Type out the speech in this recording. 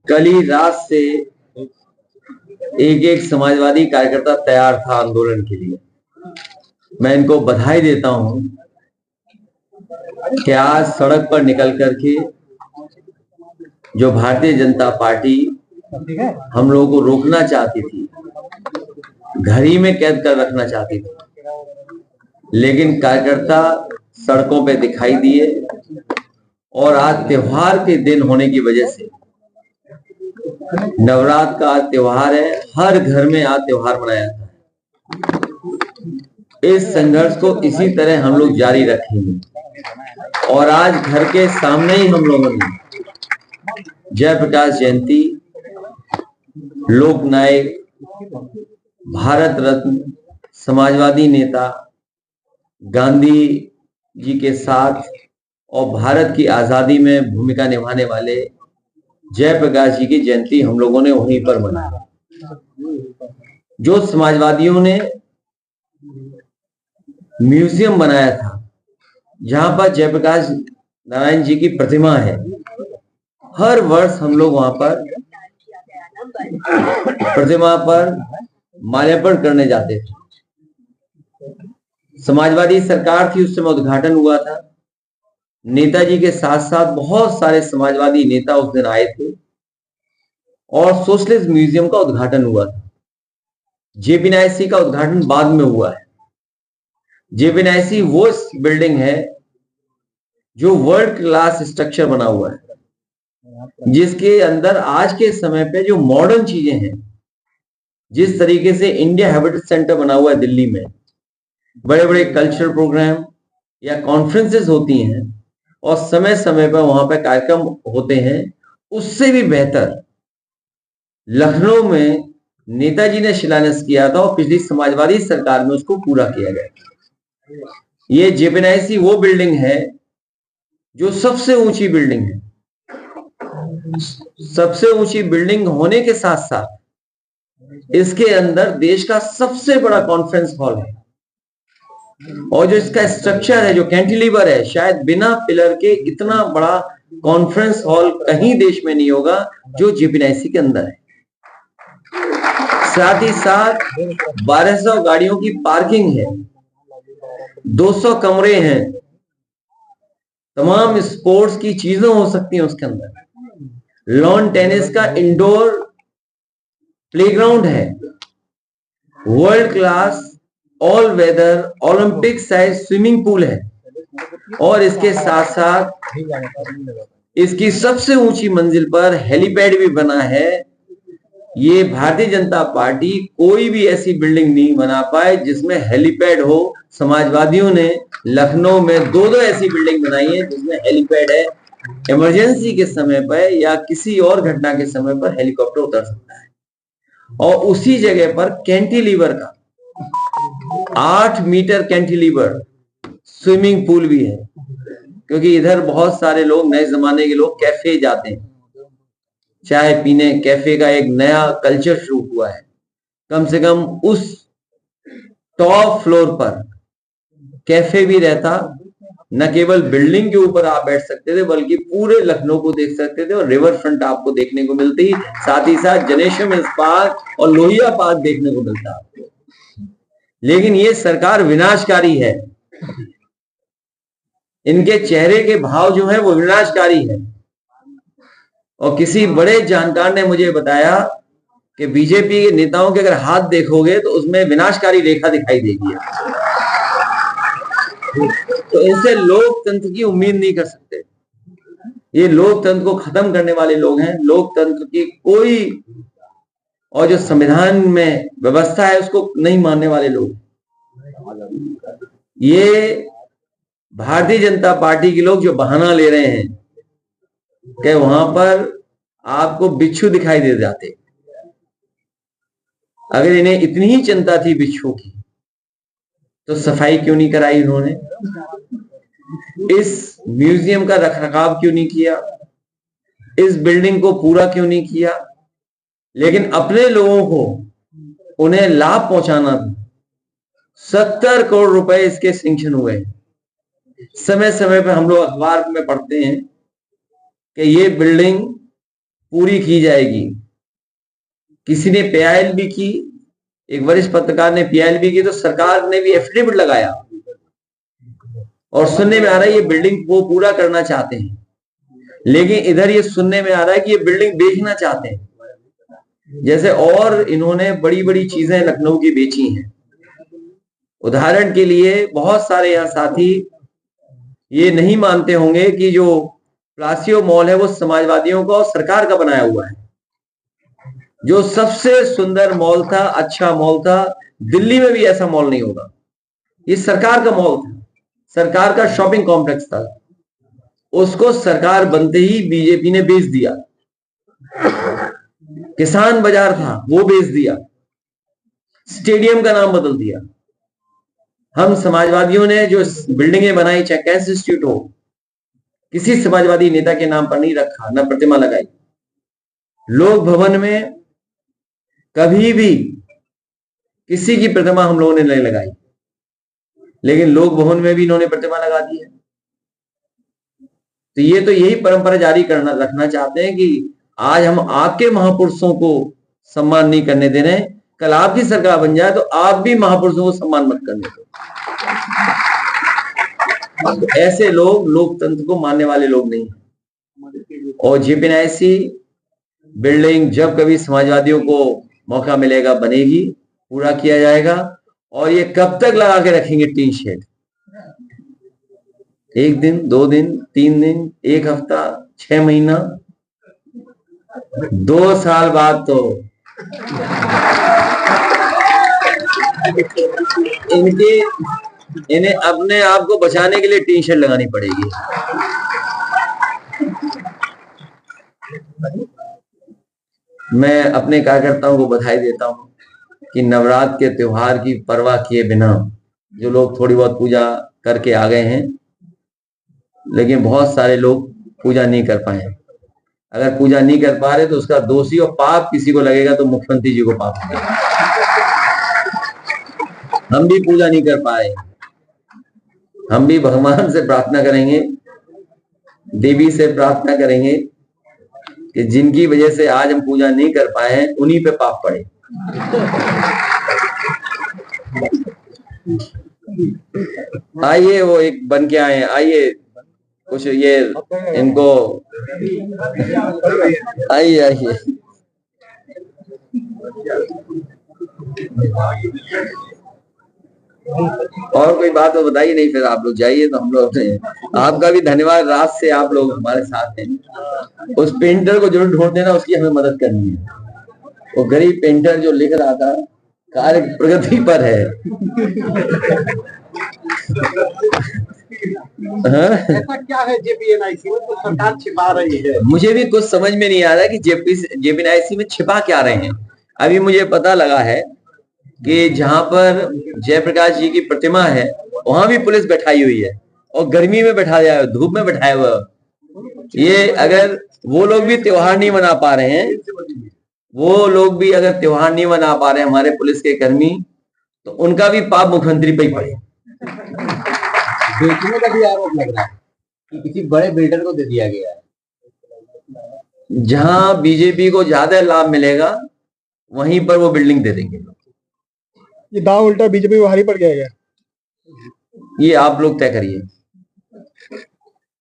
कल ही रात से एक एक समाजवादी कार्यकर्ता तैयार था आंदोलन के लिए। मैं इनको बधाई देता हूं कि आज सड़क पर निकल करके जो भारतीय जनता पार्टी हम लोगों को रोकना चाहती थी, घर ही में कैद कर रखना चाहती थी, लेकिन कार्यकर्ता सड़कों पे दिखाई दिए। और आज त्योहार के दिन होने की वजह से, नवरात्र का त्योहार है, हर घर में आज त्योहार मनाया जाता है। इस संघर्ष को इसी तरह हम लोग जारी रखेंगे। और आज घर के सामने ही हम लोगों ने जयप्रकाश जयंती, लोक नायक, भारत रत्न, समाजवादी नेता गांधी जी के साथ और भारत की आजादी में भूमिका निभाने वाले जयप्रकाश जी की जयंती हम लोगों ने वहीं पर मनाया। जो समाजवादियों ने म्यूजियम बनाया था जहां पर जयप्रकाश नारायण जी की प्रतिमा है, हर वर्ष हम लोग वहां पर प्रतिमा पर माल्यार्पण करने जाते थे। समाजवादी सरकार थी उस समय, उद्घाटन हुआ था। नेताजी के साथ साथ बहुत सारे समाजवादी नेता उस दिन आए थे और सोशलिस्ट म्यूजियम का उद्घाटन हुआ था। जेपीएनआईसी का उद्घाटन बाद में हुआ है। जेपीएनआईसी वो बिल्डिंग है जो वर्ल्ड क्लास स्ट्रक्चर बना हुआ है, जिसके अंदर आज के समय पे जो मॉडर्न चीजें हैं, जिस तरीके से इंडिया हैबिटेट सेंटर बना हुआ है दिल्ली में, बड़े बड़े कल्चरल प्रोग्राम या कॉन्फ्रेंसेस होती हैं और समय समय पर वहां पर कार्यक्रम होते हैं, उससे भी बेहतर लखनऊ में नेताजी ने शिलान्यास किया था और पिछली समाजवादी सरकार में उसको पूरा किया गया। ये जेपीएनआईसी वो बिल्डिंग है जो सबसे ऊंची बिल्डिंग है। सबसे ऊंची बिल्डिंग होने के साथ साथ इसके अंदर देश का सबसे बड़ा कॉन्फ्रेंस हॉल है। और जो इसका स्ट्रक्चर है, जो कैंटिलीवर है, शायद बिना पिलर के इतना बड़ा कॉन्फ्रेंस हॉल कहीं देश में नहीं होगा जो जेपीएनआईसी के अंदर है। साथ ही साथ 1200 गाड़ियों की पार्किंग है, 200 कमरे हैं, तमाम स्पोर्ट्स की चीजें हो सकती हैं उसके अंदर। लॉन टेनिस का इंडोर प्लेग्राउंड है, world class all weather Olympic size swimming pool है, और इसके साथ साथ इसकी सबसे ऊंची मंजिल पर हेलीपैड भी बना है। ये भारतीय जनता पार्टी कोई भी ऐसी बिल्डिंग नहीं बना पाए जिसमें हेलीपैड हो। समाजवादियों ने लखनऊ में दो ऐसी बिल्डिंग बनाई है जिसमें हेलीपैड है। इमरजेंसी के समय पर या किसी और घटना के समय पर हेलीकॉप्टर उतर सकता है। और उसी जगह पर कैंटिलीवर का 8 मीटर कैंटिलीवर स्विमिंग पूल भी है, क्योंकि इधर बहुत सारे लोग, नए जमाने के लोग कैफे जाते हैं चाय पीने। कैफे का एक नया कल्चर शुरू हुआ है। कम से कम उस टॉप फ्लोर पर कैफे भी रहता। न केवल बिल्डिंग के ऊपर आप बैठ सकते थे, बल्कि पूरे लखनऊ को देख सकते थे और रिवर फ्रंट आपको देखने को मिलती। साथ ही साथ जनेश्वर मिल्स पार्क और लोहिया पार्क देखने को मिलता। लेकिन ये सरकार विनाशकारी है। इनके चेहरे के भाव जो है वो विनाशकारी है। और किसी बड़े जानकार ने मुझे बताया कि बीजेपी के नेताओं के अगर हाथ देखोगे तो उसमें विनाशकारी रेखा दिखाई देगी। तो इनसे लोकतंत्र की उम्मीद नहीं कर सकते। ये लोकतंत्र को खत्म करने वाले लोग हैं। लोकतंत्र की कोई, और जो संविधान में व्यवस्था है उसको नहीं मानने वाले लोग। ये भारतीय जनता पार्टी के लोग जो बहाना ले रहे हैं कि वहां पर आपको बिच्छू दिखाई दे जाते। अगर इन्हें इतनी ही चिंता थी बिच्छू की, तो सफाई क्यों नहीं कराई उन्होंने? इस म्यूजियम का रखरखाव क्यों नहीं किया? इस बिल्डिंग को पूरा क्यों नहीं किया? लेकिन अपने लोगों को उन्हें लाभ पहुंचाना था। 70 करोड़ रुपए इसके सैंक्शन हुए। समय समय पर हम लोग अखबार में पढ़ते हैं कि ये बिल्डिंग पूरी की जाएगी। किसी ने पीआईएल भी की, एक वरिष्ठ पत्रकार ने पीआईएल भी की, तो सरकार ने भी एफिडेविट लगाया और सुनने में आ रहा है ये बिल्डिंग वो पूरा करना चाहते हैं। लेकिन इधर ये सुनने में आ रहा है कि ये बिल्डिंग बेचना चाहते हैं। जैसे और इन्होंने बड़ी बड़ी चीजें लखनऊ की बेची हैं। उदाहरण के लिए बहुत सारे यहाँ साथी ये नहीं मानते होंगे कि जो प्लासियो मॉल है वो समाजवादियों का और सरकार का बनाया हुआ है। जो सबसे सुंदर मॉल था, अच्छा मॉल था, दिल्ली में भी ऐसा मॉल नहीं होगा। ये सरकार का मॉल था, सरकार का शॉपिंग कॉम्प्लेक्स था। उसको सरकार बनते ही बीजेपी ने बेच दिया। किसान बाजार था वो बेच दिया, स्टेडियम का नाम बदल दिया। हम समाजवादियों ने जो बिल्डिंगें बनाई, चाहे कैंसर इंस्टीट्यूट हो, किसी समाजवादी नेता के नाम पर नहीं रखा, न प्रतिमा लगाई। लोक भवन में कभी भी किसी की प्रतिमा हम लोगों ने नहीं लगाई, लेकिन लोक भवन में भी इन्होंने प्रतिमा लगा दी है। तो ये तो यही परंपरा जारी करना रखना चाहते हैं कि आज हम आपके महापुरुषों को सम्मान नहीं करने दे रहे, कल आपकी सरकार बन जाए तो आप भी महापुरुषों को सम्मान मत करने दो। तो ऐसे लोग लोकतंत्र को मानने वाले लोग नहीं हैं। और जेपीएनआईसी बिल्डिंग जब कभी समाजवादियों को मौका मिलेगा बनेगी, पूरा किया जाएगा। और ये कब तक लगा के रखेंगे टीन शेड? 1 दिन, 2 दिन, 3 दिन, 1 हफ्ता, 6 महीना, 2 साल बाद तो इन्हें अपने आप को बचाने के लिए टी शर्ट लगानी पड़ेगी। मैं अपने कार्यकर्ताओं को बधाई देता हूं कि नवरात्र के त्योहार की परवाह किए बिना जो लोग थोड़ी बहुत पूजा करके आ गए हैं, लेकिन बहुत सारे लोग पूजा नहीं कर पाए। अगर पूजा नहीं कर पा रहे तो उसका दोषी और पाप किसी को लगेगा तो मुख्यमंत्री जी को पाप लगेगा। हम भी पूजा नहीं कर पाए, हम भी भगवान से प्रार्थना करेंगे, देवी से प्रार्थना करेंगे कि जिनकी वजह से आज हम पूजा नहीं कर पाए उन्हीं पे पाप पड़े। आइए वो एक बन के आए, आइए कुछ ये इनको आइए आइए। और कोई बात तो बताइए, नहीं फिर आप लोग जाइए। तो हम लोग आपका भी धन्यवाद, रात से आप लोग हमारे साथ हैं। उस पेंटर को जरूर ढूंढ देना, उसकी हमें मदद करनी है। वो गरीब पेंटर जो लिख रहा था कार्य प्रगति पर है। ऐसा क्या है जेपीएनआईसी में तो सरकार छिपा रही है? मुझे भी कुछ समझ में नहीं आ रहा कि जेपीएनआईसी में छिपा क्या रहे हैं। अभी मुझे पता लगा है कि जहां पर जयप्रकाश जी की प्रतिमा है वहां भी पुलिस बैठाई हुई है और गर्मी में बैठाया है, धूप में बैठाया हुआ। ये अगर वो लोग भी त्योहार नहीं मना पा रहे हैं, वो लोग भी अगर त्योहार नहीं मना पा रहे हैं हमारे पुलिस के कर्मी, तो उनका भी पाप मुख्यमंत्री पे ही पड़े। बेचने का भी आरोप लग रहा है कि किसी बड़े बिल्डर को दे दिया गया है। जहां बीजेपी को ज्यादा लाभ मिलेगा वहीं पर वो बिल्डिंग दे देंगे। ये दांव उल्टा बीजेपी भारी पड़ गया है। ये आप लोग तय करिए।